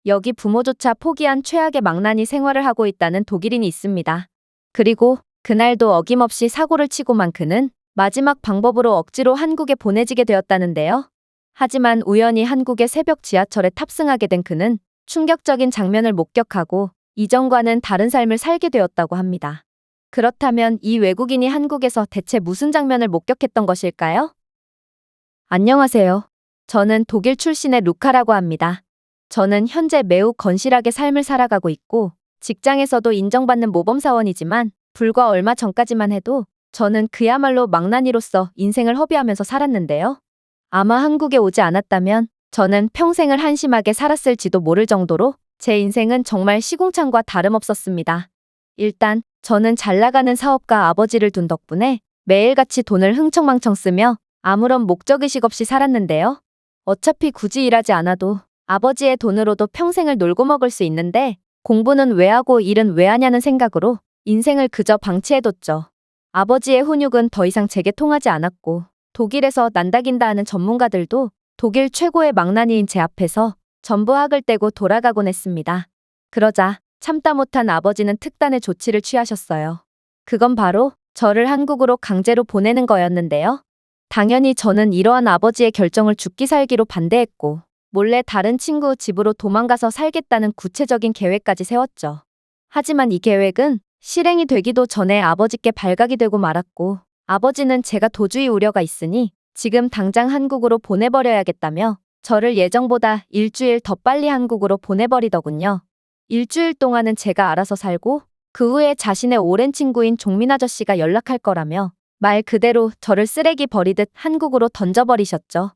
여기 부모조차 포기한 최악의 망나니 생활을 하고 있다는 독일인이 있습니다. 그리고 그날도 어김없이 사고를 치고만 그는 마지막 방법으로 억지로 한국에 보내지게 되었다는데요. 하지만 우연히 한국의 새벽 지하철에 탑승하게 된 그는 충격적인 장면을 목격하고 이전과는 다른 삶을 살게 되었다고 합니다. 그렇다면 이 외국인이 한국에서 대체 무슨 장면을 목격했던 것일까요? 안녕하세요. 저는 독일 출신의 루카라고 합니다. 저는 현재 매우 건실하게 삶을 살아가고 있고 직장에서도 인정받는 모범사원이지만 불과 얼마 전까지만 해도 저는 그야말로 망나니로서 인생을 허비하면서 살았는데요. 아마 한국에 오지 않았다면 저는 평생을 한심하게 살았을지도 모를 정도로 제 인생은 정말 시궁창과 다름없었습니다. 일단 저는 잘 나가는 사업가 아버지를 둔 덕분에 매일같이 돈을 흥청망청 쓰며 아무런 목적의식 없이 살았는데요. 어차피 굳이 일하지 않아도 아버지의 돈으로도 평생을 놀고 먹을 수 있는데 공부는 왜 하고 일은 왜 하냐는 생각으로 인생을 그저 방치해뒀죠. 아버지의 훈육은 더 이상 제게 통하지 않았고 독일에서 난다긴다 하는 전문가들도 독일 최고의 망나니인 제 앞에서 전부 학을 떼고 돌아가곤 했습니다. 그러자 참다 못한 아버지는 특단의 조치를 취하셨어요. 그건 바로 저를 한국으로 강제로 보내는 거였는데요. 당연히 저는 이러한 아버지의 결정을 죽기 살기로 반대했고 몰래 다른 친구 집으로 도망가서 살겠다는 구체적인 계획까지 세웠죠. 하지만 이 계획은 실행이 되기도 전에 아버지께 발각이 되고 말았고 아버지는 제가 도주의 우려가 있으니 지금 당장 한국으로 보내버려야겠다며 저를 예정보다 일주일 더 빨리 한국으로 보내버리더군요. 일주일 동안은 제가 알아서 살고 그 후에 자신의 오랜 친구인 종민 아저씨가 연락할 거라며 말 그대로 저를 쓰레기 버리듯 한국으로 던져버리셨죠.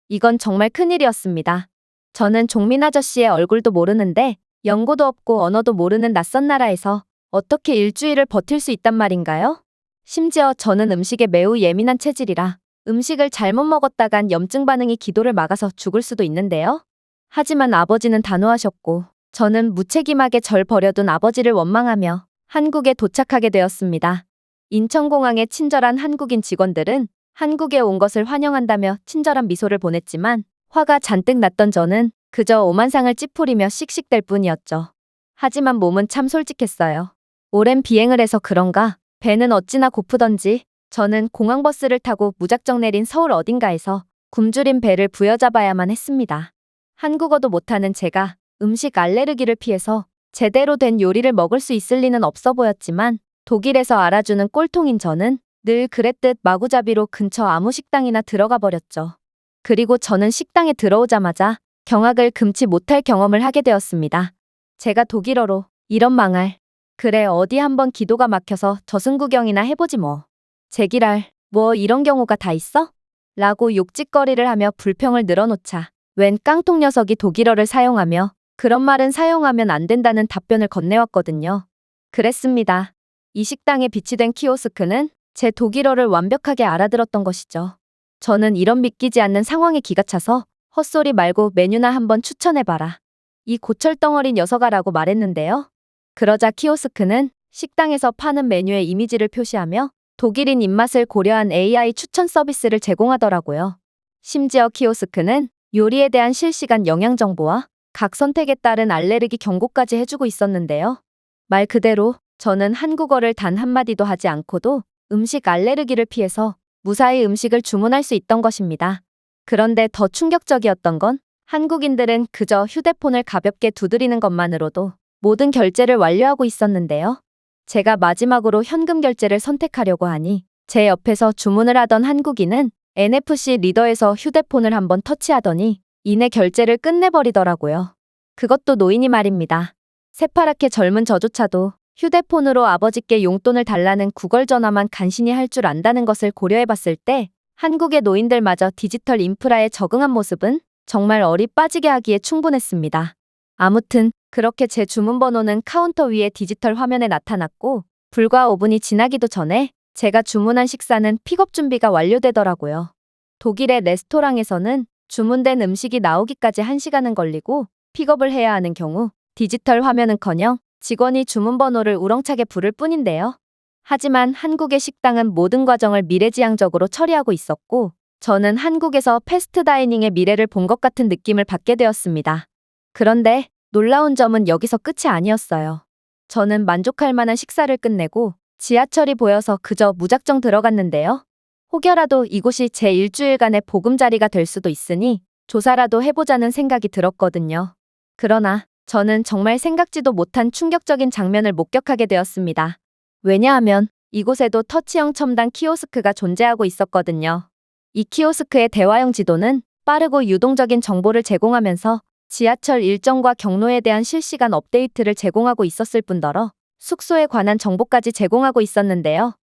이건 정말 큰일이었습니다. 저는 종민 아저씨의 얼굴도 모르는데 연고도 없고 언어도 모르는 낯선 나라에서 어떻게 일주일을 버틸 수 있단 말인가요? 심지어 저는 음식에 매우 예민한 체질이라 음식을 잘못 먹었다간 염증 반응이 기도를 막아서 죽을 수도 있는데요. 하지만 아버지는 단호하셨고 저는 무책임하게 절 버려둔 아버지를 원망하며 한국에 도착하게 되었습니다. 인천공항에 친절한 한국인 직원들은 한국에 온 것을 환영한다며 친절한 미소를 보냈지만 화가 잔뜩 났던 저는 그저 오만상을 찌푸리며 씩씩댈 뿐이었죠. 하지만 몸은 참 솔직했어요. 오랜 비행을 해서 그런가 배는 어찌나 고프던지 저는 공항버스를 타고 무작정 내린 서울 어딘가에서 굶주린 배를 부여잡아야만 했습니다. 한국어도 못하는 제가 음식 알레르기를 피해서 제대로 된 요리를 먹을 수 있을 리는 없어 보였지만 독일에서 알아주는 꼴통인 저는 늘 그랬듯 마구잡이로 근처 아무 식당이나 들어가 버렸죠. 그리고 저는 식당에 들어오자마자 경악을 금치 못할 경험을 하게 되었습니다. 제가 독일어로 이런 망할. 그래 어디 한번 기도가 막혀서 저승구경이나 해보지 뭐. 제기랄 뭐 이런 경우가 다 있어? 라고 욕짓거리를 하며 불평을 늘어놓자 웬 깡통 녀석이 독일어를 사용하며 그런 말은 사용하면 안 된다는 답변을 건네왔거든요. 그랬습니다. 이 식당에 비치된 키오스크는 제 독일어를 완벽하게 알아들었던 것이죠. 저는 이런 믿기지 않는 상황에 기가 차서 헛소리 말고 메뉴나 한번 추천해봐라. 이 고철덩어리 녀석아라고 말했는데요. 그러자 키오스크는 식당에서 파는 메뉴의 이미지를 표시하며 독일인 입맛을 고려한 AI 추천 서비스를 제공하더라고요. 심지어 키오스크는 요리에 대한 실시간 영양 정보와 각 선택에 따른 알레르기 경고까지 해주고 있었는데요. 말 그대로 저는 한국어를 단 한마디도 하지 않고도 음식 알레르기를 피해서 무사히 음식을 주문할 수 있던 것입니다. 그런데 더 충격적이었던 건 한국인들은 그저 휴대폰을 가볍게 두드리는 것만으로도 모든 결제를 완료하고 있었는데요. 제가 마지막으로 현금 결제를 선택하려고 하니 제 옆에서 주문을 하던 한국인은 NFC 리더에서 휴대폰을 한번 터치하더니 이내 결제를 끝내버리더라고요. 그것도 노인이 말입니다. 새파랗게 젊은 저조차도 휴대폰으로 아버지께 용돈을 달라는 구걸 전화만 간신히 할 줄 안다는 것을 고려해봤을 때 한국의 노인들마저 디지털 인프라에 적응한 모습은 정말 어리 빠지게 하기에 충분했습니다. 아무튼 그렇게 제 주문번호는 카운터 위에 디지털 화면에 나타났고 불과 5분이 지나기도 전에 제가 주문한 식사는 픽업 준비가 완료되더라고요. 독일의 레스토랑에서는 주문된 음식이 나오기까지 1시간은 걸리고 픽업을 해야 하는 경우 디지털 화면은커녕 직원이 주문번호를 우렁차게 부를 뿐인데요. 하지만 한국의 식당은 모든 과정을 미래지향적으로 처리하고 있었고 저는 한국에서 패스트 다이닝의 미래를 본 것 같은 느낌을 받게 되었습니다. 그런데 놀라운 점은 여기서 끝이 아니었어요. 저는 만족할 만한 식사를 끝내고 지하철이 보여서 그저 무작정 들어갔는데요. 혹여라도 이곳이 제 일주일간의 보금자리가 될 수도 있으니 조사라도 해보자는 생각이 들었거든요. 그러나 저는 정말 생각지도 못한 충격적인 장면을 목격하게 되었습니다. 왜냐하면 이곳에도 터치형 첨단 키오스크가 존재하고 있었거든요. 이 키오스크의 대화형 지도는 빠르고 유동적인 정보를 제공하면서 지하철 일정과 경로에 대한 실시간 업데이트를 제공하고 있었을 뿐더러 숙소에 관한 정보까지 제공하고 있었는데요.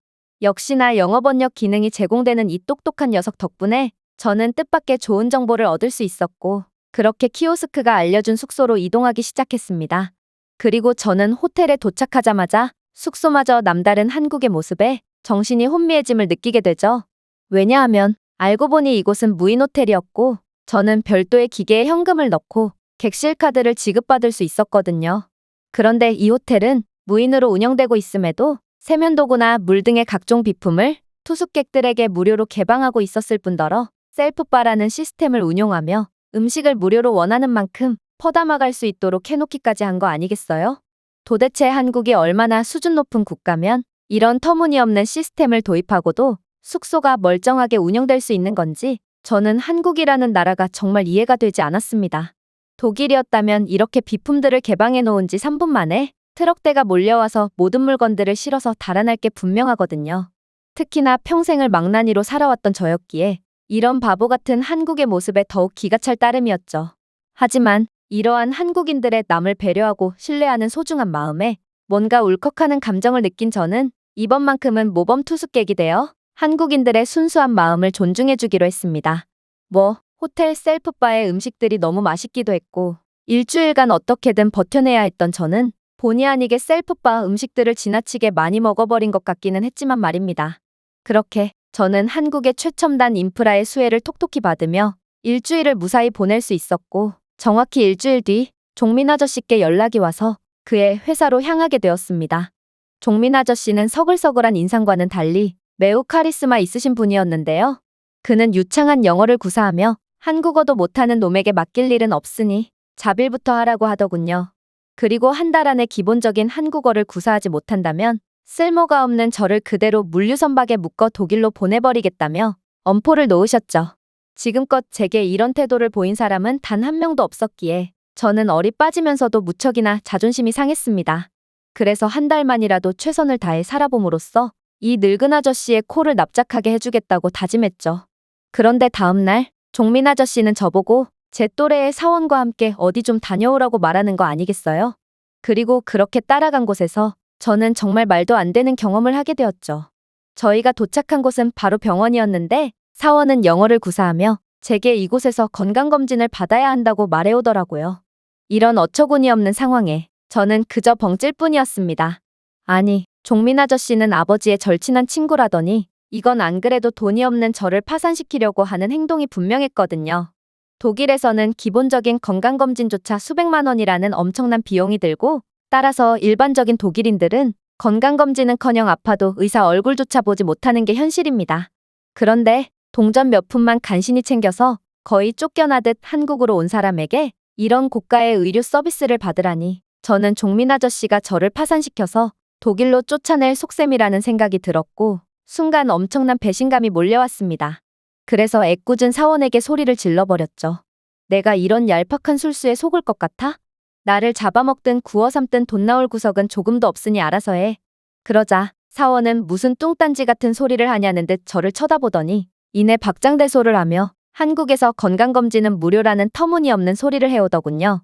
역시나 영어 번역 기능이 제공되는 이 똑똑한 녀석 덕분에 저는 뜻밖의 좋은 정보를 얻을 수 있었고, 그렇게 키오스크가 알려준 숙소로 이동하기 시작했습니다. 그리고 저는 호텔에 도착하자마자 숙소마저 남다른 한국의 모습에 정신이 혼미해짐을 느끼게 되죠. 왜냐하면 알고 보니 이곳은 무인 호텔이었고 저는 별도의 기계에 현금을 넣고 객실 카드를 지급받을 수 있었거든요. 그런데 이 호텔은 무인으로 운영되고 있음에도 세면도구나 물 등의 각종 비품을 투숙객들에게 무료로 개방하고 있었을 뿐더러 셀프바라는 시스템을 운용하며 음식을 무료로 원하는 만큼 퍼담아갈 수 있도록 해놓기까지 한 거 아니겠어요? 도대체 한국이 얼마나 수준 높은 국가면 이런 터무니없는 시스템을 도입하고도 숙소가 멀쩡하게 운영될 수 있는 건지 저는 한국이라는 나라가 정말 이해가 되지 않았습니다. 독일이었다면 이렇게 비품들을 개방해 놓은 지 3분 만에 트럭대가 몰려와서 모든 물건들을 실어서 달아날 게 분명하거든요. 특히나 평생을 망나니로 살아왔던 저였기에 이런 바보 같은 한국의 모습에 더욱 기가 찰 따름이었죠. 하지만 이러한 한국인들의 남을 배려하고 신뢰하는 소중한 마음에 뭔가 울컥하는 감정을 느낀 저는 이번만큼은 모범 투숙객이 되어 한국인들의 순수한 마음을 존중해주기로 했습니다. 호텔 셀프바의 음식들이 너무 맛있기도 했고 일주일간 어떻게든 버텨내야 했던 저는 본의 아니게 셀프바 음식들을 지나치게 많이 먹어버린 것 같기는 했지만 말입니다. 그렇게 저는 한국의 최첨단 인프라의 수혜를 톡톡히 받으며 일주일을 무사히 보낼 수 있었고, 정확히 일주일 뒤 종민 아저씨께 연락이 와서 그의 회사로 향하게 되었습니다. 종민 아저씨는 서글서글한 인상과는 달리 매우 카리스마 있으신 분이었는데요. 그는 유창한 영어를 구사하며 한국어도 못하는 놈에게 맡길 일은 없으니 자빌부터 하라고 하더군요. 그리고 한 달 안에 기본적인 한국어를 구사하지 못한다면 쓸모가 없는 저를 그대로 물류선박에 묶어 독일로 보내버리겠다며 엄포를 놓으셨죠. 지금껏 제게 이런 태도를 보인 사람은 단 한 명도 없었기에 저는 얼이 빠지면서도 무척이나 자존심이 상했습니다. 그래서 한 달만이라도 최선을 다해 살아봄으로써 이 늙은 아저씨의 코를 납작하게 해주겠다고 다짐했죠. 그런데 다음날 종민 아저씨는 저보고 제 또래의 사원과 함께 어디 좀 다녀오라고 말하는 거 아니겠어요? 그리고 그렇게 따라간 곳에서 저는 정말 말도 안 되는 경험을 하게 되었죠. 저희가 도착한 곳은 바로 병원이었는데 사원은 영어를 구사하며 제게 이곳에서 건강검진을 받아야 한다고 말해오더라고요. 이런 어처구니 없는 상황에 저는 그저 벙찔 뿐이었습니다. 아니, 종민 아저씨는 아버지의 절친한 친구라더니 이건 안 그래도 돈이 없는 저를 파산시키려고 하는 행동이 분명했거든요. 독일에서는 기본적인 건강검진조차 수백만 원이라는 엄청난 비용이 들고, 따라서 일반적인 독일인들은 건강검진은커녕 아파도 의사 얼굴조차 보지 못하는 게 현실입니다. 그런데 동전 몇 푼만 간신히 챙겨서 거의 쫓겨나듯 한국으로 온 사람에게 이런 고가의 의료 서비스를 받으라니 저는 종민 아저씨가 저를 파산시켜서 독일로 쫓아낼 속셈이라는 생각이 들었고 순간 엄청난 배신감이 몰려왔습니다. 그래서 애꿎은 사원에게 소리를 질러버렸죠. 내가 이런 얄팍한 술수에 속을 것 같아? 나를 잡아먹든 구워 삶든 돈 나올 구석은 조금도 없으니 알아서 해. 그러자 사원은 무슨 뚱딴지 같은 소리를 하냐는 듯 저를 쳐다보더니 이내 박장대소를 하며 한국에서 건강검진은 무료라는 터무니없는 소리를 해오더군요.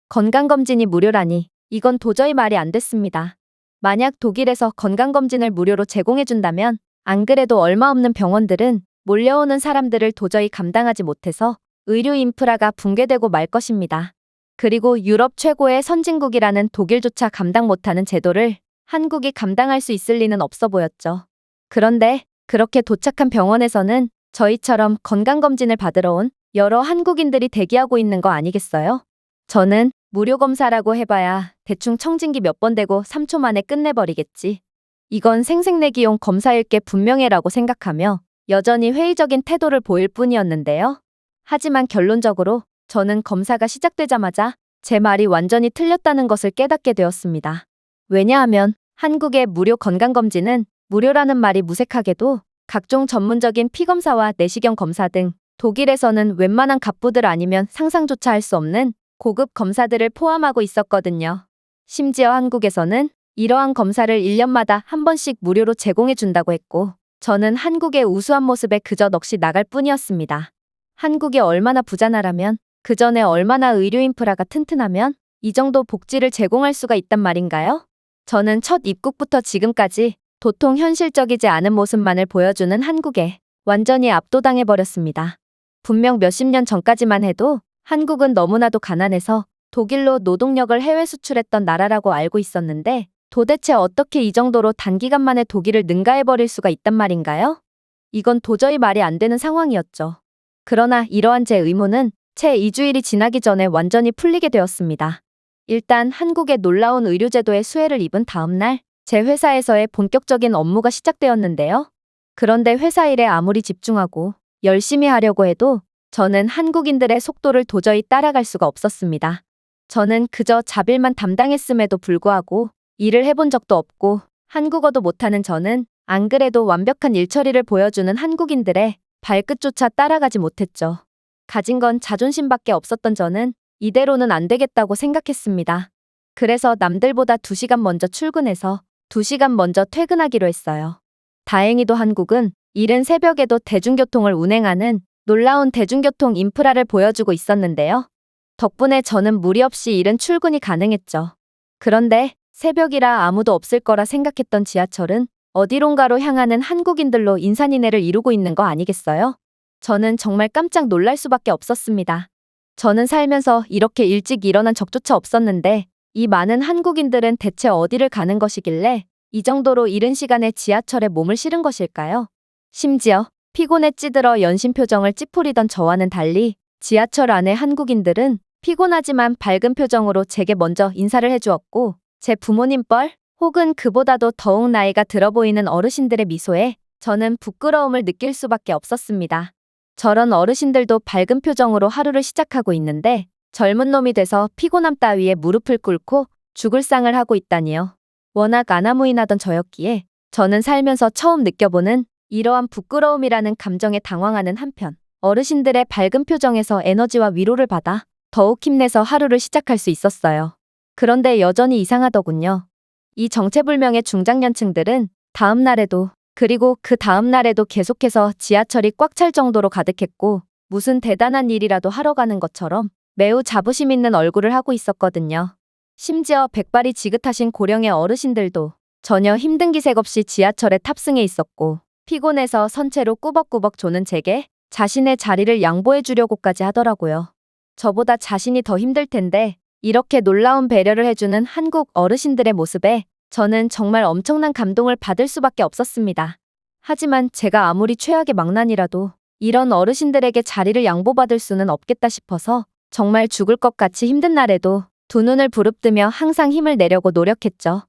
건강검진이 무료라니 이건 도저히 말이 안 됐습니다. 만약 독일에서 건강검진을 무료로 제공해준다면 안 그래도 얼마 없는 병원들은 몰려오는 사람들을 도저히 감당하지 못해서 의료 인프라가 붕괴되고 말 것입니다. 그리고 유럽 최고의 선진국이라는 독일조차 감당 못하는 제도를 한국이 감당할 수 있을 리는 없어 보였죠. 그런데 그렇게 도착한 병원에서는 저희처럼 건강검진을 받으러 온 여러 한국인들이 대기하고 있는 거 아니겠어요? 저는 무료 검사라고 해봐야 대충 청진기 몇 번 대고 3초 만에 끝내버리겠지. 이건 생색내기용 검사일 게 분명해라고 생각하며 여전히 회의적인 태도를 보일 뿐이었는데요. 하지만 결론적으로 저는 검사가 시작되자마자 제 말이 완전히 틀렸다는 것을 깨닫게 되었습니다. 왜냐하면 한국의 무료 건강검진은 무료라는 말이 무색하게도 각종 전문적인 피검사와 내시경 검사 등 독일에서는 웬만한 갑부들 아니면 상상조차 할 수 없는 고급 검사들을 포함하고 있었거든요. 심지어 한국에서는 이러한 검사를 1년마다 한 번씩 무료로 제공해 준다고 했고, 저는 한국의 우수한 모습에 그저 넋이 나갈 뿐이었습니다. 한국이 얼마나 부자나라면, 그 전에 얼마나 의료 인프라가 튼튼하면 이 정도 복지를 제공할 수가 있단 말인가요? 저는 첫 입국부터 지금까지 도통 현실적이지 않은 모습만을 보여주는 한국에 완전히 압도당해버렸습니다. 분명 몇십 년 전까지만 해도 한국은 너무나도 가난해서 독일로 노동력을 해외 수출했던 나라라고 알고 있었는데, 도대체 어떻게 이 정도로 단기간 만에 독일을 능가해버릴 수가 있단 말인가요? 이건 도저히 말이 안 되는 상황이었죠. 그러나 이러한 제 의문은 채 2주일이 지나기 전에 완전히 풀리게 되었습니다. 일단 한국의 놀라운 의료제도의 수혜를 입은 다음 날, 제 회사에서의 본격적인 업무가 시작되었는데요. 그런데 회사 일에 아무리 집중하고 열심히 하려고 해도 저는 한국인들의 속도를 도저히 따라갈 수가 없었습니다. 저는 그저 잡일만 담당했음에도 불구하고 일을 해본 적도 없고 한국어도 못하는 저는 안 그래도 완벽한 일처리를 보여주는 한국인들의 발끝조차 따라가지 못했죠. 가진 건 자존심밖에 없었던 저는 이대로는 안 되겠다고 생각했습니다. 그래서 남들보다 2시간 먼저 출근해서 2시간 먼저 퇴근하기로 했어요. 다행히도 한국은 이른 새벽에도 대중교통을 운행하는 놀라운 대중교통 인프라를 보여주고 있었는데요. 덕분에 저는 무리 없이 이른 출근이 가능했죠. 그런데 새벽이라 아무도 없을 거라 생각했던 지하철은 어디론가로 향하는 한국인들로 인산인해를 이루고 있는 거 아니겠어요? 저는 정말 깜짝 놀랄 수밖에 없었습니다. 저는 살면서 이렇게 일찍 일어난 적조차 없었는데 이 많은 한국인들은 대체 어디를 가는 것이길래 이 정도로 이른 시간에 지하철에 몸을 실은 것일까요? 심지어 피곤에 찌들어 연신 표정을 찌푸리던 저와는 달리 지하철 안의 한국인들은 피곤하지만 밝은 표정으로 제게 먼저 인사를 해주었고, 제 부모님 뻘 혹은 그보다도 더욱 나이가 들어 보이는 어르신들의 미소에 저는 부끄러움을 느낄 수밖에 없었습니다. 저런 어르신들도 밝은 표정으로 하루를 시작하고 있는데 젊은 놈이 돼서 피곤함 따위에 무릎을 꿇고 죽을 상을 하고 있다니요. 워낙 아나무인하던 저였기에 저는 살면서 처음 느껴보는 이러한 부끄러움이라는 감정에 당황하는 한편, 어르신들의 밝은 표정에서 에너지와 위로를 받아 더욱 힘내서 하루를 시작할 수 있었어요. 그런데 여전히 이상하더군요. 이 정체불명의 중장년층들은 다음 날에도 그리고 그 다음 날에도 계속해서 지하철이 꽉 찰 정도로 가득했고 무슨 대단한 일이라도 하러 가는 것처럼 매우 자부심 있는 얼굴을 하고 있었거든요. 심지어 백발이 지긋하신 고령의 어르신들도 전혀 힘든 기색 없이 지하철에 탑승해 있었고 피곤해서 선체로 꾸벅꾸벅 조는 제게 자신의 자리를 양보해 주려고까지 하더라고요. 저보다 자신이 더 힘들 텐데 이렇게 놀라운 배려를 해주는 한국 어르신들의 모습에 저는 정말 엄청난 감동을 받을 수밖에 없었습니다. 하지만 제가 아무리 최악의 망난이라도 이런 어르신들에게 자리를 양보받을 수는 없겠다 싶어서 정말 죽을 것 같이 힘든 날에도 두 눈을 부릅뜨며 항상 힘을 내려고 노력했죠.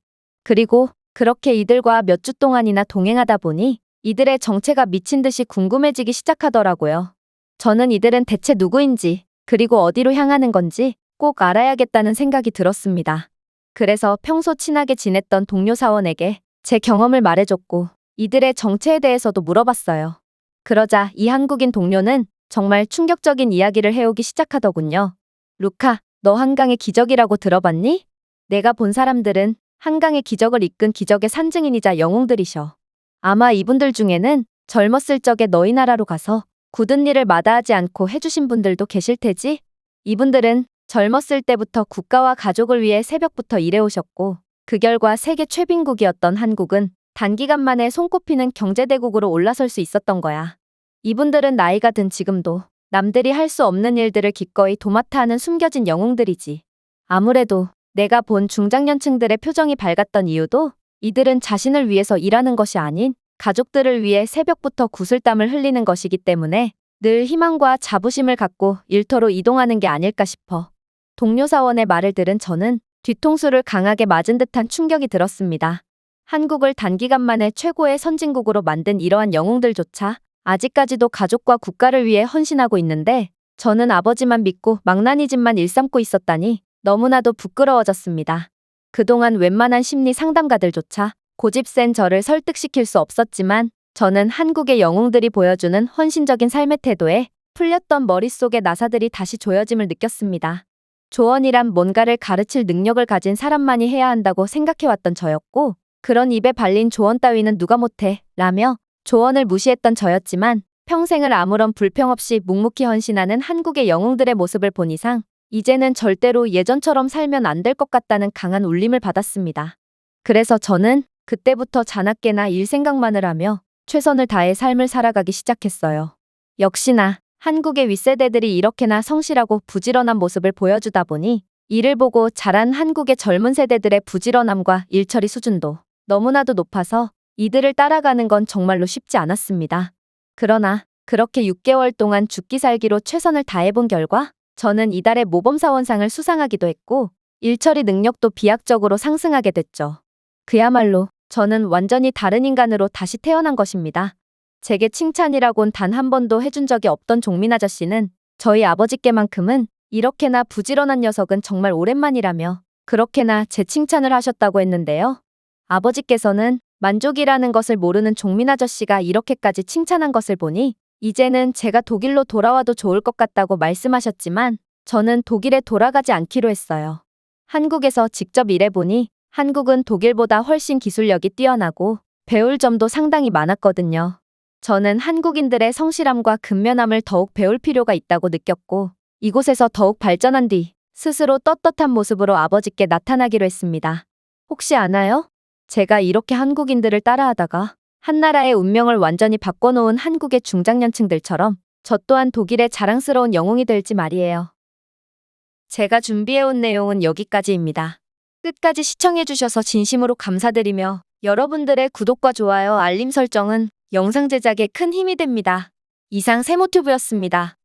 그리고 그렇게 이들과 몇 주 동안이나 동행하다 보니 이들의 정체가 미친 듯이 궁금해지기 시작하더라고요. 저는 이들은 대체 누구인지 그리고 어디로 향하는 건지 꼭 알아야겠다는 생각이 들었습니다. 그래서 평소 친하게 지냈던 동료 사원에게 제 경험을 말해줬고 이들의 정체에 대해서도 물어봤어요. 그러자 이 한국인 동료는 정말 충격적인 이야기를 해오기 시작하더군요. 루카, 너 한강의 기적이라고 들어봤니? 내가 본 사람들은 한강의 기적을 이끈 기적의 산증인이자 영웅들이셔. 아마 이분들 중에는 젊었을 적에 너희 나라로 가서 굳은 일을 마다하지 않고 해주신 분들도 계실 테지? 이분들은 젊었을 때부터 국가와 가족을 위해 새벽부터 일해오셨고 그 결과 세계 최빈국이었던 한국은 단기간 만에 손꼽히는 경제대국으로 올라설 수 있었던 거야. 이분들은 나이가 든 지금도 남들이 할 수 없는 일들을 기꺼이 도맡아 하는 숨겨진 영웅들이지. 아무래도 내가 본 중장년층들의 표정이 밝았던 이유도 이들은 자신을 위해서 일하는 것이 아닌 가족들을 위해 새벽부터 구슬땀을 흘리는 것이기 때문에 늘 희망과 자부심을 갖고 일터로 이동하는 게 아닐까 싶어. 동료 사원의 말을 들은 저는 뒤통수를 강하게 맞은 듯한 충격이 들었습니다. 한국을 단기간 만에 최고의 선진국으로 만든 이러한 영웅들조차 아직까지도 가족과 국가를 위해 헌신하고 있는데 저는 아버지만 믿고 망나니 집만 일삼고 있었다니 너무나도 부끄러워졌습니다. 그동안 웬만한 심리 상담가들조차 고집 센 저를 설득시킬 수 없었지만 저는 한국의 영웅들이 보여주는 헌신적인 삶의 태도에 풀렸던 머릿속의 나사들이 다시 조여짐을 느꼈습니다. 조언이란 뭔가를 가르칠 능력을 가진 사람만이 해야 한다고 생각해왔던 저였고 그런 입에 발린 조언 따위는 누가 못해 라며 조언을 무시했던 저였지만 평생을 아무런 불평 없이 묵묵히 헌신하는 한국의 영웅들의 모습을 본 이상 이제는 절대로 예전처럼 살면 안 될 것 같다는 강한 울림을 받았습니다. 그래서 저는 그때부터 자나깨나 일 생각만을 하며 최선을 다해 삶을 살아가기 시작했어요. 역시나 한국의 윗세대들이 이렇게나 성실하고 부지런한 모습을 보여주다 보니 이를 보고 자란 한국의 젊은 세대들의 부지런함과 일처리 수준도 너무나도 높아서 이들을 따라가는 건 정말로 쉽지 않았습니다. 그러나 그렇게 6개월 동안 죽기 살기로 최선을 다해본 결과 저는 이달의 모범사원상을 수상하기도 했고 일처리 능력도 비약적으로 상승하게 됐죠. 그야말로 저는 완전히 다른 인간으로 다시 태어난 것입니다. 제게 칭찬이라곤 단 한 번도 해준 적이 없던 종민 아저씨는 저희 아버지께만큼은 이렇게나 부지런한 녀석은 정말 오랜만이라며 그렇게나 제 칭찬을 하셨다고 했는데요. 아버지께서는 만족이라는 것을 모르는 종민 아저씨가 이렇게까지 칭찬한 것을 보니 이제는 제가 독일로 돌아와도 좋을 것 같다고 말씀하셨지만 저는 독일에 돌아가지 않기로 했어요. 한국에서 직접 일해보니 한국은 독일보다 훨씬 기술력이 뛰어나고 배울 점도 상당히 많았거든요. 저는 한국인들의 성실함과 근면함을 더욱 배울 필요가 있다고 느꼈고 이곳에서 더욱 발전한 뒤 스스로 떳떳한 모습으로 아버지께 나타나기로 했습니다. 혹시 아나요? 제가 이렇게 한국인들을 따라하다가 한나라의 운명을 완전히 바꿔놓은 한국의 중장년층들처럼 저 또한 독일의 자랑스러운 영웅이 될지 말이에요. 제가 준비해온 내용은 여기까지입니다. 끝까지 시청해주셔서 진심으로 감사드리며 여러분들의 구독과 좋아요, 알림 설정은 영상 제작에 큰 힘이 됩니다. 이상 세모튜브였습니다.